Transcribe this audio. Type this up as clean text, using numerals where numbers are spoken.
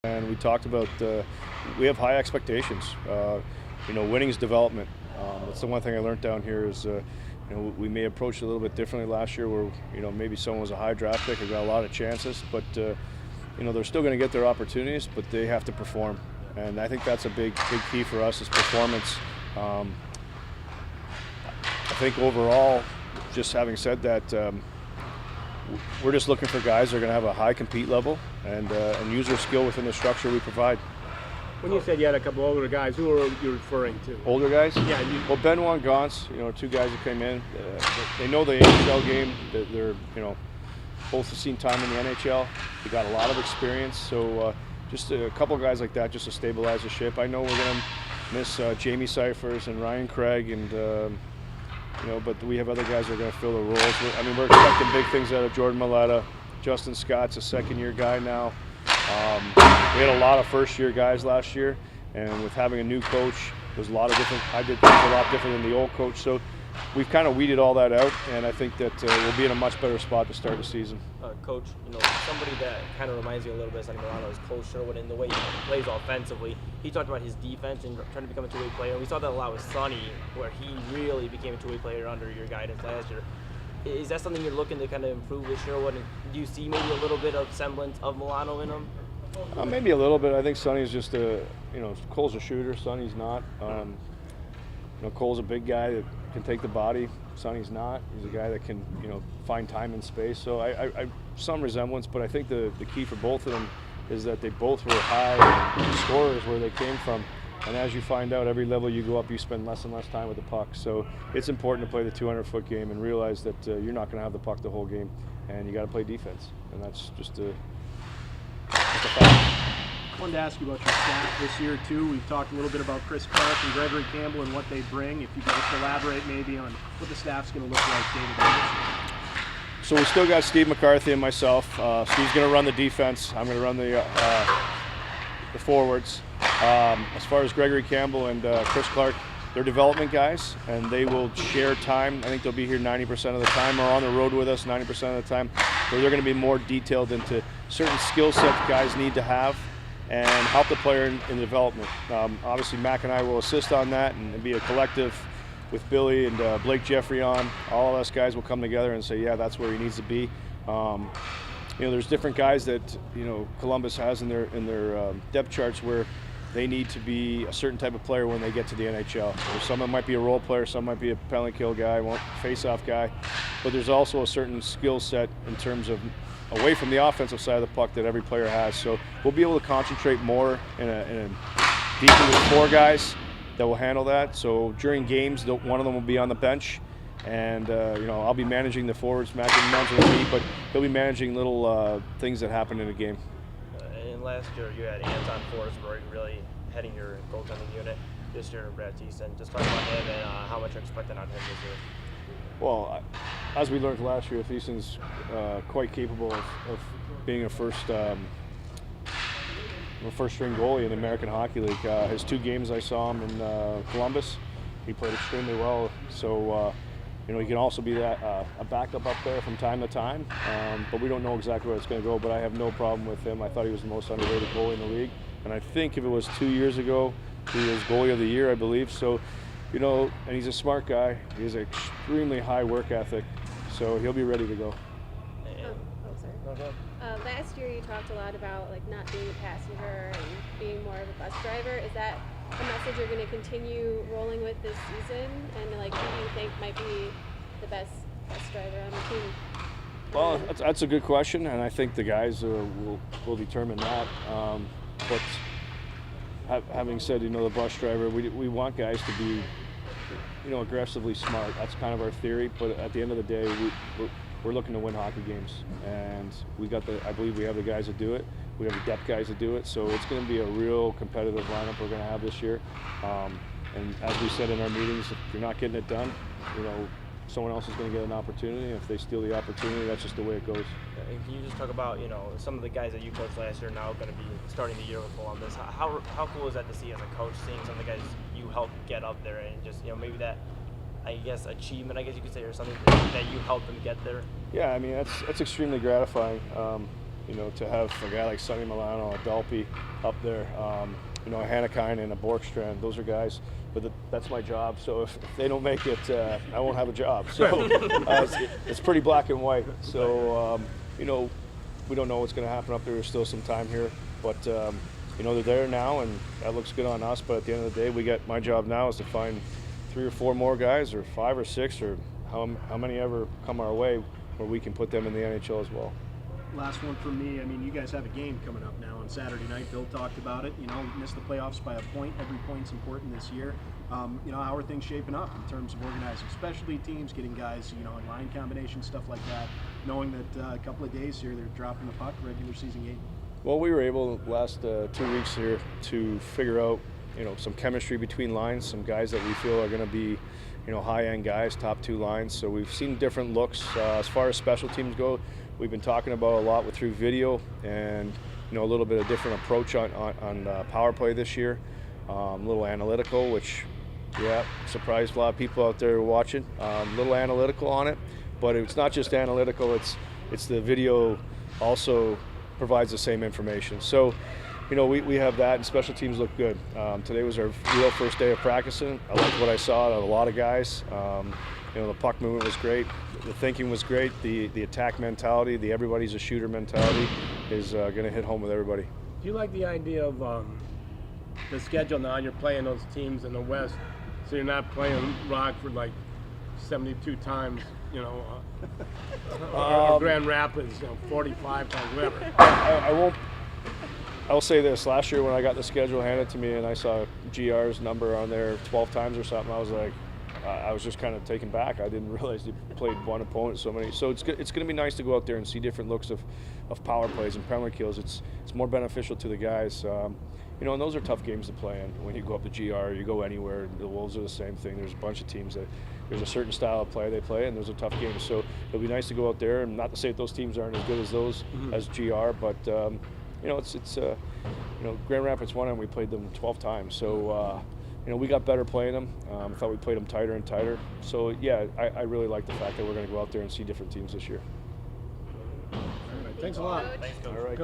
And we talked about we have high expectations. Winning is development. That's the one thing I learned down here is we may approach it a little bit differently last year, where maybe someone was a high draft pick and got a lot of chances, but they're still going to get their opportunities, but they have to perform. And I think that's a big key for us is performance. I think overall, just having said that, we're just looking for guys that are going to have a high compete level and use their skill within the structure we provide. When you said you had a couple older guys, who are you referring to? Older guys? Yeah. Well, Benoit and Gauntz, two guys that came in. They know the NHL game. They're both have seen time in the NHL. They got a lot of experience. So just a couple of guys like that just to stabilize the ship. I know we're going to miss Jamie Seifers and Ryan Craig and but we have other guys that are going to fill the roles. We're expecting big things out of Jordan Maletta. Justin Scott's a second-year guy now. We had a lot of first-year guys last year, and with having a new coach, there's a lot of different. I did things a lot different than the old coach, so we've kind of weeded all that out, and I think that we'll be in a much better spot to start the season. Coach, somebody that kind of reminds me a little bit of Sonny Milano is Cole Sherwood in the way he plays offensively. He talked about his defense and trying to become a two-way player. We saw that a lot with Sonny, where he really became a two-way player under your guidance last year. Is that something you're looking to kind of improve with Sherwood? And do you see maybe a little bit of semblance of Milano in him? Maybe a little bit. I think Sonny's just Cole's a shooter. Sonny's not. Cole's a big guy that can take the body. Sonny's not. He's a guy that can, find time and space. So I some resemblance, but I think the key for both of them is that they both were high scorers where they came from. And as you find out, every level you go up, you spend less and less time with the puck. So it's important to play the 200-foot game and realize that you're not going to have the puck the whole game, and you got to play defense. And that's just a fact. I wanted to ask you about your staff this year too. We've talked a little bit about Chris Clark and Gregory Campbell and what they bring. If you could just elaborate maybe on what the staff's going to look like day to day this year. So we still got Steve McCarthy and myself. Steve's going to run the defense. I'm going to run the forwards. As far as Gregory Campbell and Chris Clark, they're development guys, and they will share time. I think they'll be here 90% of the time, or on the road with us 90% of the time. So they're going to be more detailed into certain skill sets guys need to have and help the player in development. Obviously, Mac and I will assist on that and be a collective with Billy and Blake Jeffrey on. All of us guys will come together and say, yeah, that's where he needs to be. There's different guys that Columbus has in their depth charts where they need to be a certain type of player when they get to the NHL. Someone might be a role player, some might be a penalty kill guy, face-off guy, but there's also a certain skill set in terms of away from the offensive side of the puck that every player has. So we'll be able to concentrate more in a deep with four guys that will handle that. So during games, one of them will be on the bench, and I'll be managing the forwards, Mac and managing me, but he'll be managing little things that happen in a game. And last year you had Anton Forsberg really heading your goaltending unit. This year, Brad Thiessen. Just talk about him and how much you're expecting on him this year. Well, as we learned last year, Thiessen's quite capable of being a first-string goalie in the American Hockey League. His 2 games I saw him in Columbus, he played extremely well. So, he can also be a backup up there from time to time, but we don't know exactly where it's going to go. But I have no problem with him. I thought he was the most underrated goalie in the league, and I think if it was 2 years ago, he was goalie of the year, I believe. So, and he's a smart guy. He has an extremely high work ethic, so he'll be ready to go. Last year you talked a lot about not being a passenger and being more of a bus driver. Is that a message you're going to continue rolling with this season? And who do you think might be the best bus driver on the team? Well, that's a good question, and I think the guys will determine that. But having said, the bus driver, we want guys to be, aggressively smart. That's kind of our theory. But at the end of the day, we're looking to win hockey games, and I believe we have the guys that do it. We have the depth guys that do it. So it's going to be a real competitive lineup we're going to have this year. And as we said in our meetings, if you're not getting it done, someone else is going to get an opportunity. If they steal the opportunity, that's just the way it goes. And can you just talk about, some of the guys that you coached last year now going to be starting the year with Columbus? How cool is that to see as a coach, seeing some of the guys you helped get up there and just, maybe that, achievement, you could say, or something that you helped them get there? Yeah, that's extremely gratifying. you know, to have a guy like Sonny Milano, a Dalpe up there, you know, a Hannekine and a Borkstrand. Those are guys, but that's my job. So if they don't make it, I won't have a job. So it's pretty black and white. So you know, we don't know what's going to happen up there. There's still some time here, but you know, they're there now, and that looks good on us. But at the end of the day, my job now is to find 3 or 4 more guys, or 5 or 6, or how many ever come our way, where we can put them in the NHL as well. Last one for me. I mean, you guys have a game coming up now on Saturday night. Bill talked about it. You know, missed the playoffs by a point. Every point's important this year. You know, how are things shaping up in terms of organizing specialty teams, getting guys, you know, in line combinations, stuff like that, knowing that a couple of days here they're dropping the puck, regular season game? Well, we were able the last 2 weeks here to figure out, you know, some chemistry between lines, some guys that we feel are going to be, you know, high-end guys, top 2 lines. So we've seen different looks. As far as special teams go, we've been talking about a lot through video, and you know, a little bit of different approach on power play this year. A little analytical, which, yeah, surprised a lot of people out there watching. A little analytical on it, but it's not just analytical. It's the video also provides the same information. So, you know, we have that, and special teams look good. Today was our real first day of practicing. I liked what I saw out of a lot of guys. You know, the puck movement was great. The thinking was great. The attack mentality, the everybody's a shooter mentality is going to hit home with everybody. Do you like the idea of the schedule now? You're playing those teams in the West, so you're not playing Rockford like 72 times, you know, or Grand Rapids, you know, 45 times, whatever. I will say this: last year when I got the schedule handed to me and I saw GR's number on there 12 times or something, I was like, I was just kind of taken back. I didn't realize he played one opponent so many. So it's going to be nice to go out there and see different looks of power plays and penalty kills. It's more beneficial to the guys. You know, and those are tough games to play in. When you go up to GR, you go anywhere. The Wolves are the same thing. There's a bunch of teams that there's a certain style of play they play, and those are tough games. So it'll be nice to go out there, and not to say that those teams aren't as good as those as GR, but you know, it's you know, Grand Rapids won and we played them 12 times. So you know, we got better playing them. I thought we played them tighter and tighter. So yeah, I really like the fact that we're going to go out there and see different teams this year. All right, thanks a lot. All right.